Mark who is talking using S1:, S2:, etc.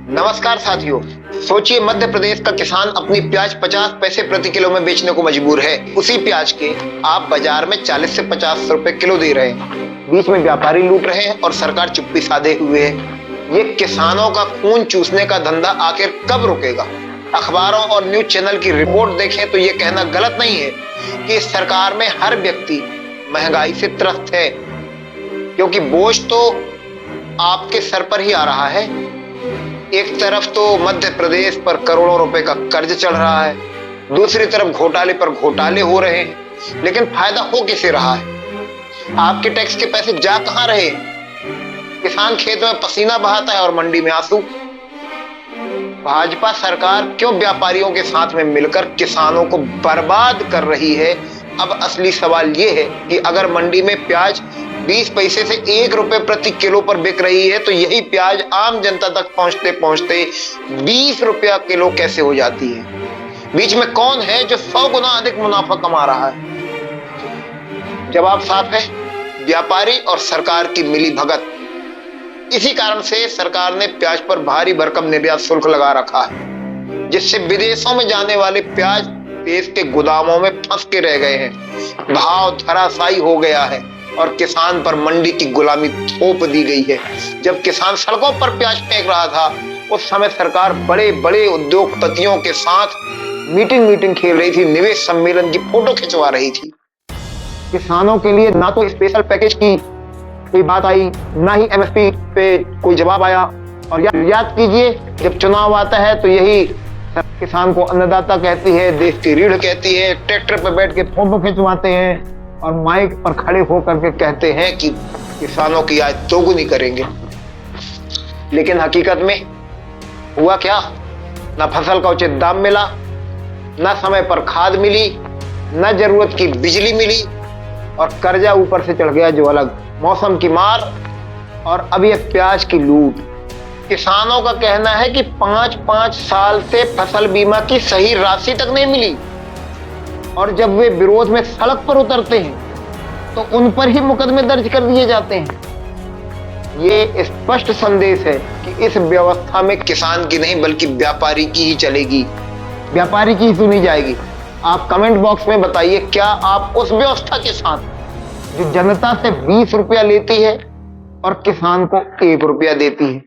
S1: नमस्कार साथियों। सोचिए मध्य प्रदेश का किसान अपनी प्याज 50 पैसे प्रति किलो में बेचने को मजबूर है। उसी प्याज के आप बाजार में 40 से 50 रुपए किलो दे रहे हैं। बीच में व्यापारी लूट रहे हैं और सरकार चुप्पी साधे हुए है। ये किसानों का खून चूसने का धंधा आखिर कब रुकेगा? अखबारों और न्यूज चैनल की रिपोर्ट देखें तो ये कहना गलत नहीं है कि इस सरकार में हर व्यक्ति महंगाई से त्रस्त है, क्योंकि बोझ तो आपके सर पर ही आ रहा है। एक तरफ तो मध्य प्रदेश पर करोड़ों रुपए का कर्ज चढ़ रहा है, दूसरी तरफ घोटाले पर घोटाले हो रहे हैं, लेकिन फायदा हो किसे रहा है? आपके टैक्स के पैसे जा कहां रहे? किसान खेत में पसीना बहाता है और मंडी में आंसू। भाजपा सरकार क्यों व्यापारियों के साथ में मिलकर किसानों को बर्बाद कर रही है? अब असली सवाल ये है कि अगर मंडी में प्याज 20 पैसे से 1 रुपए प्रति किलो पर बिक रही है, तो यही प्याज आम जनता तक पहुंचते पहुंचते 20 रुपया किलो कैसे हो जाती है? बीच में कौन है जो 100 गुना अधिक मुनाफा कमा रहा है? जवाब साफ है, व्यापारी और सरकार की मिली भगत। इसी कारण से सरकार ने प्याज पर भारी भरकम निर्यात शुल्क लगा रखा है, जिससे विदेशों में जाने वाले प्याज देश के गोदामों में फंस के रह गए हैं। भाव धराशायी हो गया है और किसान पर मंडी की गुलामी थोप दी गई है। जब किसान सड़कों पर प्याज फेंक रहा था, उस समय सरकार बड़े बड़े उद्योगपतियों के साथ मीटिंग खेल रही थी, निवेश सम्मेलन की फोटो खिंचवा रही थी। किसानों के लिए ना तो स्पेशल पैकेज की कोई बात आई, ना ही एमएसपी पे कोई जवाब आया। और याद कीजिए, जब चुनाव आता है तो यही किसान को अन्नदाता कहती है, देश की रीढ़ कहती है, ट्रैक्टर पर बैठ के फोटो खिंचवाते हैं और माइक पर खड़े होकर के कहते हैं कि किसानों की आय दोगुनी करेंगे। लेकिन हकीकत में हुआ क्या? ना फसल का उचित दाम मिला, ना समय पर खाद मिली, ना जरूरत की बिजली मिली, और कर्जा ऊपर से चढ़ गया जो अलग। मौसम की मार और अब यह प्याज की लूट। किसानों का कहना है कि 5-5 साल से फसल बीमा की सही राशि तक नहीं मिली, और जब वे विरोध में सड़क पर उतरते हैं तो उन पर ही मुकदमे दर्ज कर दिए जाते हैं। ये स्पष्ट संदेश है कि इस व्यवस्था में किसान की नहीं बल्कि व्यापारी की ही चलेगी, व्यापारी की ही सुनी जाएगी। आप कमेंट बॉक्स में बताइए, क्या आप उस व्यवस्था के साथ जो जनता से 20 रुपया लेती है और किसान को 1 रुपया देती है?